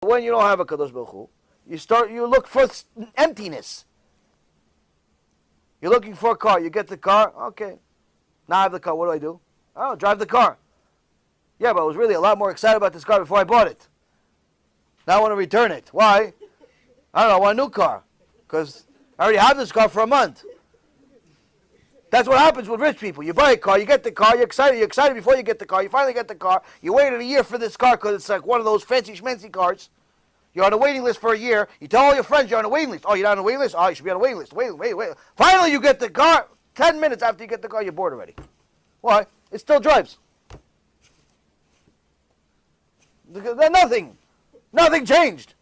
when you don't have a Kadosh Baruch Hu, you look for emptiness. You're looking for a car. You get the car. Okay. Now I have the car. What do? Oh, drive the car. Yeah, but I was really a lot more excited about this car before I bought it. Now I want to return it. Why? I don't know. I want a new car. Because I already have this car for a month. That's what happens with rich people. You buy a car, you get the car, you're excited before you get the car, you finally get the car, you waited a year for this car because it's like one of those fancy schmancy cars. You're on a waiting list for a year, you tell all your friends you're on a waiting list. Oh, you're not on a waiting list? Oh, you should be on a waiting list. Wait. Finally you get the car, 10 minutes after you get the car, you're bored already. Why? It still drives. Nothing changed.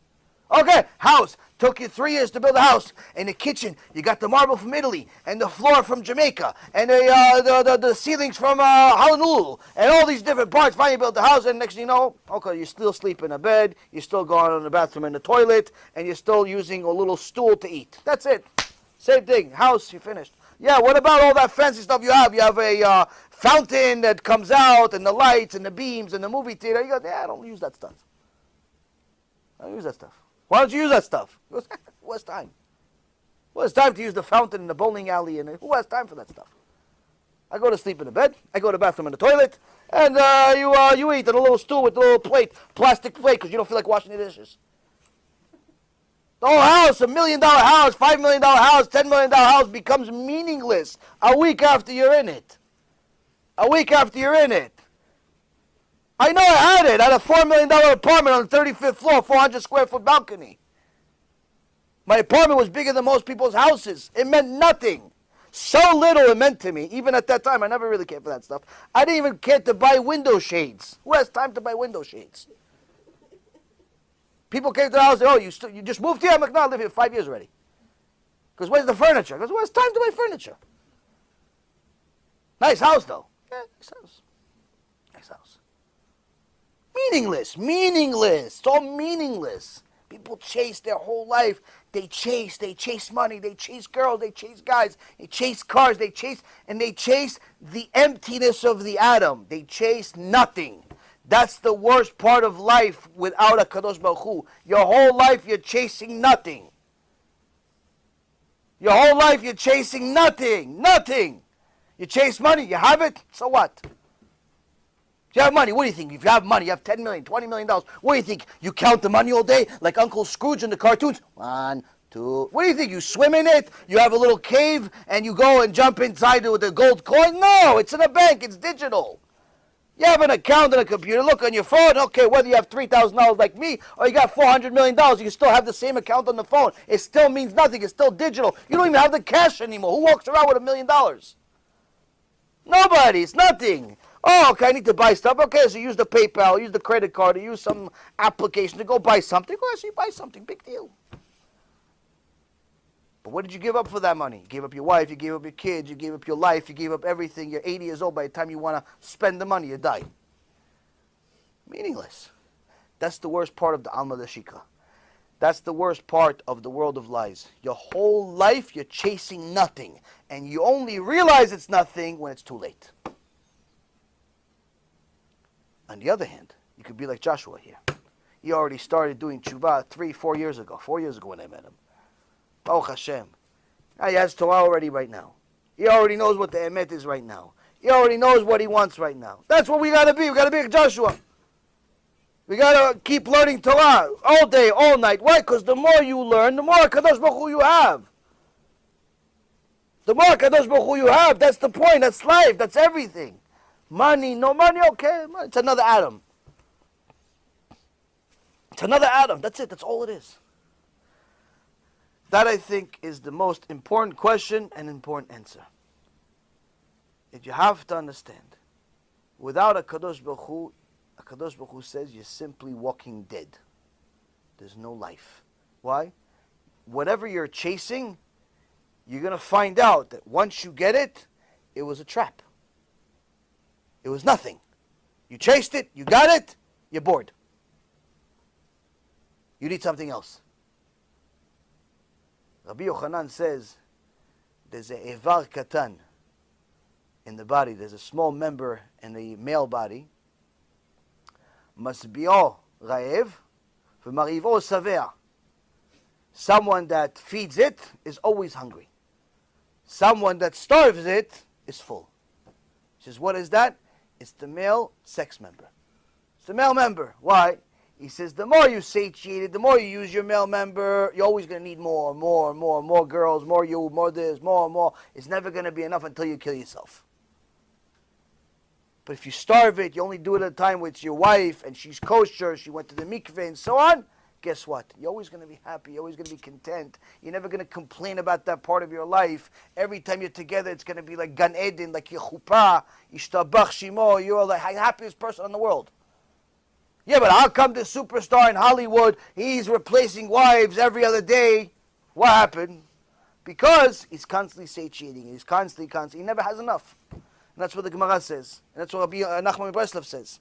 Okay, house. Took you 3 years to build a house. And the kitchen, you got the marble from Italy, and the floor from Jamaica, and the ceilings from Honolulu, and all these different parts. Finally, you built the house, and next thing you know, okay, you still sleep in a bed, you're still going on the bathroom and the toilet, and you're still using a little stool to eat. That's it. Same thing. House, you finished. Yeah, what about all that fancy stuff you have? You have a fountain that comes out, and the lights, and the beams, and the movie theater. You go, yeah, I don't use that stuff. Why don't you use that stuff? He goes, who has time? Who has time to use the fountain in the bowling alley? And who has time for that stuff? I go to sleep in the bed. I go to the bathroom and the toilet. And you eat on a little stool with a little plate, plastic plate, because you don't feel like washing the dishes. The whole house, $1 million house, $5 million house, $10 million house becomes meaningless a week after you're in it. I know I had it. I had a $4 million apartment on the 35th floor, 400 square foot balcony. My apartment was bigger than most people's houses. It meant nothing. So little it meant to me. Even at that time, I never really cared for that stuff. I didn't even care to buy window shades. Who has time to buy window shades? People came to the house and said, oh, you just moved here? I'm like, no, I live here 5 years already. Because where's the furniture? Because where's time to buy furniture? Nice house, though. Yeah, nice house. Meaningless. It's all meaningless. People chase their whole life. They chase money. They chase girls. They chase guys. They chase cars. They chase the emptiness of the atom. They chase nothing. That's the worst part of life without a Kadosh Baruch Hu. Your whole life you're chasing nothing. Nothing. You chase money. You have it. So what? You have money. What do you think? If you have money, you have $10 million, $20 million. What do you think? You count the money all day like Uncle Scrooge in the cartoons? 1, 2. What do you think? You swim in it? You have a little cave and you go and jump inside it with a gold coin? No, it's in a bank. It's digital. You have an account on a computer. Look on your phone. Okay, whether you have $3,000 like me or you got $400 million, you still have the same account on the phone. It still means nothing. It's still digital. You don't even have the cash anymore. Who walks around with $1 million? Nobody. It's nothing. Oh, okay, I need to buy stuff. Okay, so use the PayPal, use the credit card, or use some application to go buy something. Okay, so you buy something. Big deal. But what did you give up for that money? You gave up your wife, you gave up your kids, you gave up your life, you gave up everything. You're 80 years old. By the time you want to spend the money, you die. Meaningless. That's the worst part of the Alma Dashika. That's the worst part of the world of lies. Your whole life, you're chasing nothing. And you only realize it's nothing when it's too late. On the other hand, you could be like Joshua here. He already started doing tshuva 4 years ago. 4 years ago when I met him. Baruch Hashem. He has Torah already right now. He already knows what the emet is right now. He already knows what he wants right now. That's what we got to be. We got to be like Joshua. We got to keep learning Torah all day, all night. Why? Because the more you learn, the more Kadosh Baruch Hu you have. The more Kadosh Baruch Hu you have, that's the point. That's life. That's everything. Money, no money, okay. It's another atom. That's it. That's all it is. That, I think, is the most important question and important answer. If you have to understand, without a Kadosh Baruch Hu says you're simply walking dead. There's no life. Why? Whatever you're chasing, you're going to find out that once you get it, it was a trap. It was nothing. You chased it, you got it, you're bored. You need something else. Rabbi Yochanan says there's a evar katan in the body. There's a small member in the male body. Masbi'o raev, V'marivo savea. Someone that feeds it is always hungry. Someone that starves it is full. He says, what is that? It's the male sex member. It's the male member. Why? He says, the more you satiate it, the more you use your male member, you're always going to need more girls, more you, more this, more. It's never going to be enough until you kill yourself. But if you starve it, you only do it at a time with your wife, and she's kosher, she went to the mikveh, and so on, guess what? You're always going to be happy. You're always going to be content. You're never going to complain about that part of your life. Every time you're together, it's going to be like Gan Eden, like your chuppah, Yishtabach Shimo. You're the happiest person in the world. Yeah, but how come this superstar in Hollywood, he's replacing wives every other day? What happened? Because he's constantly satiating. He's constantly. He never has enough. And that's what the Gemara says. And that's what Rabbi Nachman Breslov says.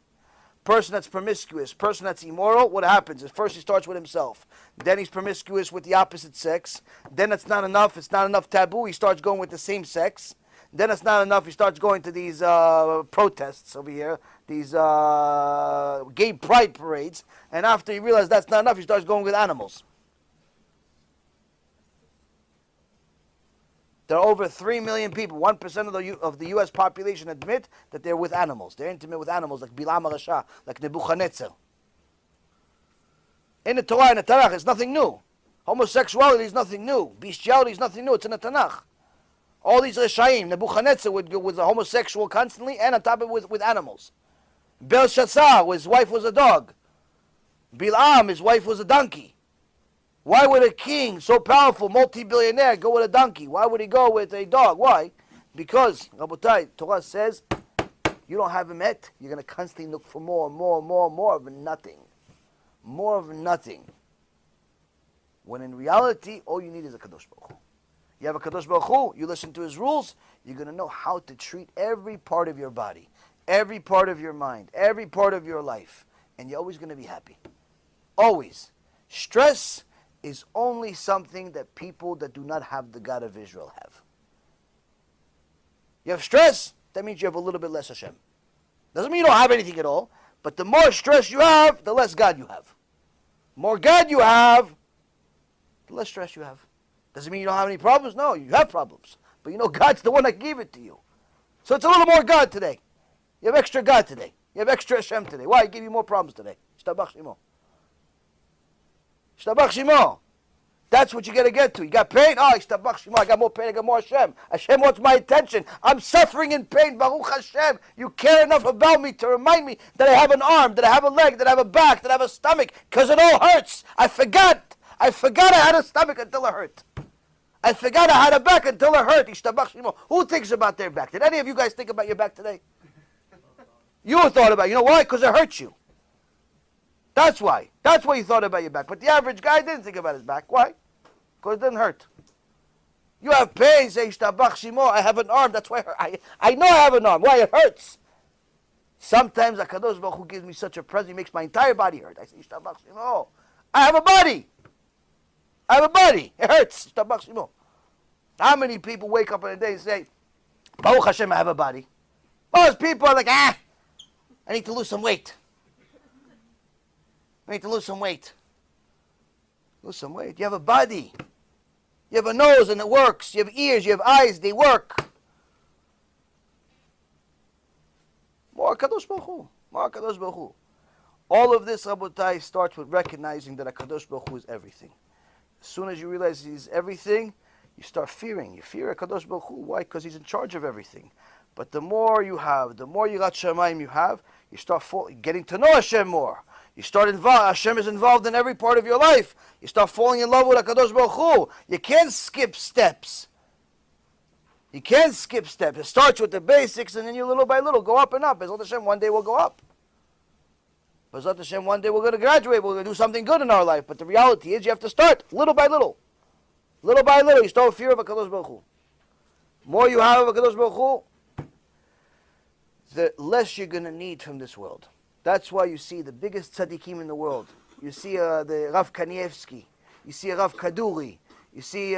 Person that's promiscuous, person that's immoral, what happens is first he starts with himself. Then he's promiscuous with the opposite sex. Then it's not enough. It's not enough taboo. He starts going with the same sex. Then it's not enough. He starts going to these protests over here, these gay pride parades. And after he realizes that's not enough, he starts going with animals. There are over 3 million people. 1% of the U.S. population admit that they're with animals. They're intimate with animals, like Bilam HaRasha, like Nebuchadnezzar. In the Torah and the Tanakh, it's nothing new. Homosexuality is nothing new. Bestiality is nothing new. It's in the Tanakh. All these Reshaim, Nebuchadnezzar was a homosexual constantly, and on top of it with animals. Belshazzar, his wife was a dog. Bilam, his wife was a donkey. Why would a king, so powerful, multi-billionaire, go with a donkey? Why would he go with a dog? Why? Because, Rabotai, Torah says, you don't have emet, you're going to constantly look for more of nothing. More of nothing. When in reality, all you need is a Kadosh Baruch Hu. You have a Kadosh Baruch Hu, you listen to his rules, you're going to know how to treat every part of your body, every part of your mind, every part of your life. And you're always going to be happy. Always. Stress is only something that people that do not have the God of Israel have. You have stress, that means you have a little bit less Hashem. Doesn't mean you don't have anything at all, but the more stress you have, the less God you have. The more God you have, the less stress you have. Doesn't mean you don't have any problems. No, you have problems. But you know God's the one that gave it to you. So it's a little more God today. You have extra God today. You have extra Hashem today. Why? He gave you more problems today. Shtabach Shimo. Shtabach Shimo. That's what you got to get to. You got pain? Oh, Shtabach Shimo. I got more pain. I got more Hashem. Hashem wants my attention. I'm suffering in pain. Baruch Hashem. You care enough about me to remind me that I have an arm, that I have a leg, that I have a back, that I have a stomach, because it all hurts. I forgot I had a stomach until it hurt. I forgot I had a back until it hurt. Ishtabach Shimo. Who thinks about their back? Did any of you guys think about your back today? You thought about it. You know why? Because it hurts you. That's why. That's why you thought about your back. But the average guy didn't think about his back. Why? Because it didn't hurt. You have pain, say Ishtabach Shimo. I have an arm. That's why I know I have an arm. Why? It hurts. Sometimes HaKadosh Baruch Hu gives me such a present, he makes my entire body hurt. I say Ishtabach Shimo. I have a body. I have a body. It hurts. Ishtabach Shimo. How many people wake up in a day and say, Baruch Hashem, I have a body? Most people are like, I need to lose some weight. I need to lose some weight. Lose some weight. You have a body. You have a nose and it works. You have ears, you have eyes, they work. More Kadosh Baruch Hu. More Kadosh Baruch Hu. All of this, Rabotai, starts with recognizing that HaKadosh Baruch Hu is everything. As soon as you realize He's everything, you start fearing. You fear HaKadosh Baruch Hu. Why? Because He's in charge of everything. But the more you have, the more Yirat Shamayim you have, you start getting to know Hashem more. You start Hashem is involved in every part of your life. You start falling in love with HaKadosh Baruch Hu. You can't skip steps. You can't skip steps. It starts with the basics, and then you little by little go up and up. Bezrat Hashem, one day we'll go up. Bezrat Hashem, one day we're going to graduate. We're going to do something good in our life. But the reality is you have to start little by little. Little by little, you start with fear of HaKadosh Baruch Hu. More you have of HaKadosh Baruch Hu, the less you're going to need from this world. That's why you see the biggest tzaddikim in the world. You see the Rav Kanievsky. You see Rav Kaduri. You see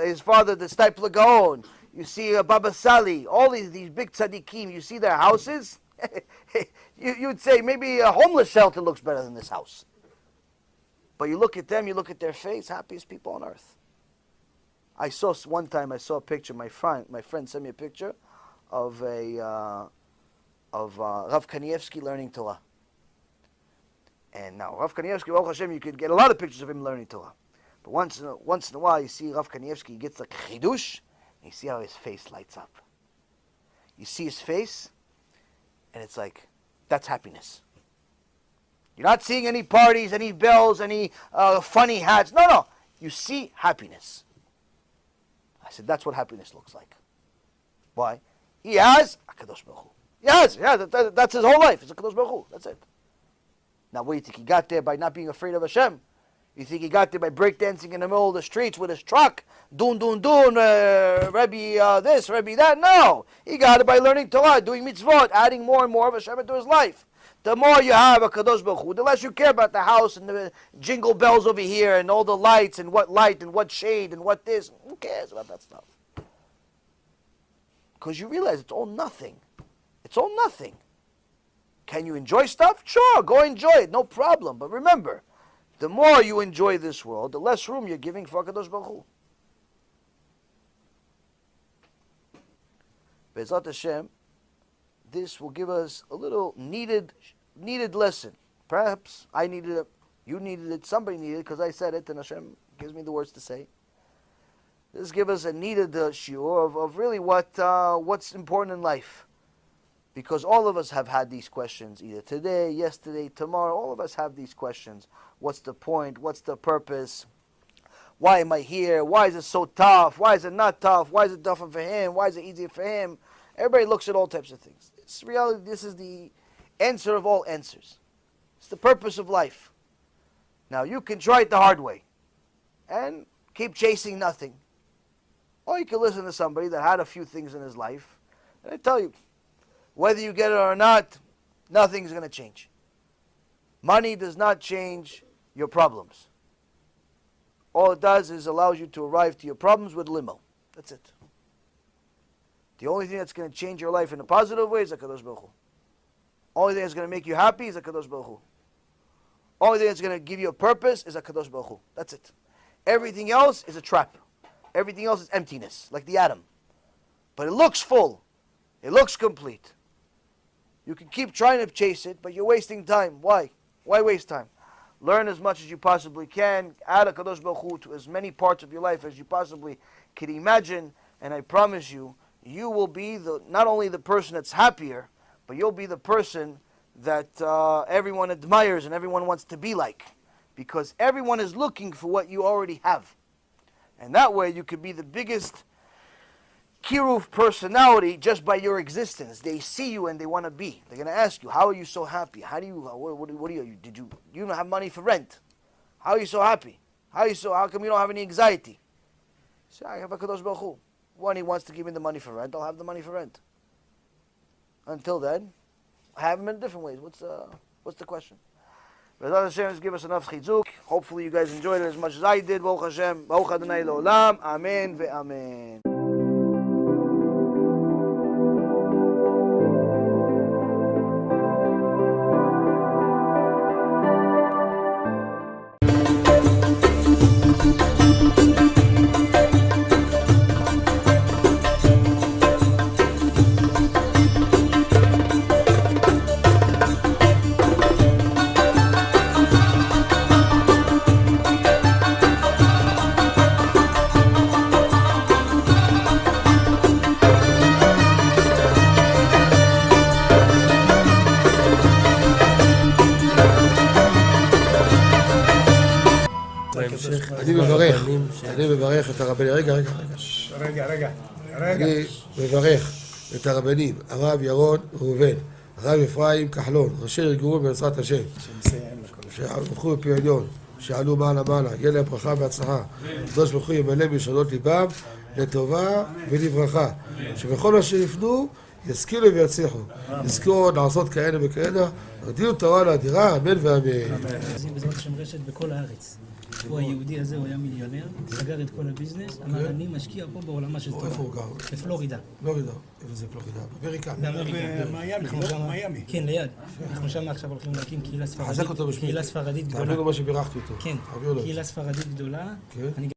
his father, the Stipler Gaon. You see Baba Sali. All these big tzaddikim. You see their houses. You'd say maybe a homeless shelter looks better than this house. But you look at them, you look at their face, happiest people on earth. One time I saw a picture, my friend sent me a picture of Rav Kanievsky learning Torah. And now, Rav Kanievsky, Baruch Hashem, you could get a lot of pictures of him learning Torah. But once in a while, you see Rav Kanievsky, he gets like chidush, and you see how his face lights up. You see his face, and it's like, that's happiness. You're not seeing any parties, any bells, any funny hats. No. You see happiness. I said, that's what happiness looks like. Why? He has a Kadosh Baruch Hu. That's his whole life. It's a Kadosh Baruch Hu. That's it. Now, what do you think? He got there by not being afraid of Hashem? You think he got there by breakdancing in the middle of the streets with his truck? Rabbi this, Rabbi that? No. He got it by learning Torah, doing mitzvot, adding more and more of Hashem into his life. The more you have a Kadosh Baruch Hu, the less you care about the house and the jingle bells over here and all the lights and what shade and what this. Who cares about that stuff? Because you realize it's all nothing. It's all nothing. Can you enjoy stuff? Sure, go enjoy it, no problem. But remember, the more you enjoy this world, the less room you're giving for Kadosh Baruch Hu. Be'ezrat Hashem, this will give us a little needed lesson. Perhaps I needed it, you needed it, somebody needed it, because I said it, and Hashem gives me the words to say. This gives us a needed shiur of really what's important in life. Because all of us have had these questions, either today, yesterday, tomorrow. All of us have these questions. What's the point? What's the purpose? Why am I here? Why is it so tough? Why is it not tough? Why is it tougher for him? Why is it easier for him? Everybody looks at all types of things. It's reality. This is the answer of all answers. It's the purpose of life. Now, you can try it the hard way and keep chasing nothing. Or you can listen to somebody that had a few things in his life, and I tell you, whether you get it or not, nothing's going to change. Money does not change your problems. All it does is allows you to arrive to your problems with limo. That's it. The only thing that's going to change your life in a positive way is HaKadosh Baruch Hu. Only thing that's going to make you happy is HaKadosh Baruch Hu. Only thing that's going to give you a purpose is HaKadosh Baruch Hu. That's it. Everything else is a trap. Everything else is emptiness, like the atom. But it looks full. It looks complete. You can keep trying to chase it, but you're wasting time. Why? Why waste time? Learn as much as you possibly can. Add HaKadosh Baruch Hu to as many parts of your life as you possibly can imagine. And I promise you, you will be not only the person that's happier, but you'll be the person that everyone admires and everyone wants to be like. Because everyone is looking for what you already have. And that way you could be the biggest Kiruf personality just by your existence. They see you and they want to be. They're going to ask you, how are you so happy? How do you, what are you, you don't have money for rent? How are you so happy? How come you don't have any anxiety? Say, I have a Kadosh Baruch Hu. When he wants to give me the money for rent, I'll have the money for rent. Until then, I have him in different ways. What's the question? Be'ezrat Hashem, give us enough chizuk. Hopefully you guys enjoyed it as much as I did. Baruch Hashem. Baruch Adonai L'olam. Amen ve'amen. אני מברך את הרבנים, רגע. אני מברך את הרבנים, הרב ירון ראובן, הרב אפרים כחלון, ראשי ארגון בעזרת השם, שהלכו בפי עליון, שעלו מעלה, יהיה להם ברכה והצלחה, הקדוש ברוך הוא ימלא בישועות ליבם לטובה ולברכה, שבכל מה שיפנו ישכילו ויצליחו, יזכו לעשות כאלה וכאלה, רדינו תורה לאדירה, אמן ואמן. בעזרת השם רשת בכל הארץ. הוא היהודי הזה, הוא היה מיליונר, סגר את כל הביזנס, אמר אני משקיע פה בעולמה של תורה. איפה הוא גר? בפלורידה. פלורידה. איפה זה פלורידה? באמריקה. במיימי. כן, ליד. אנחנו שם עכשיו הולכים להקים קהילה ספרדית גדולה. תעבירו מה שבירכתי אותו. כן, קהילה ספרדית גדולה. כן.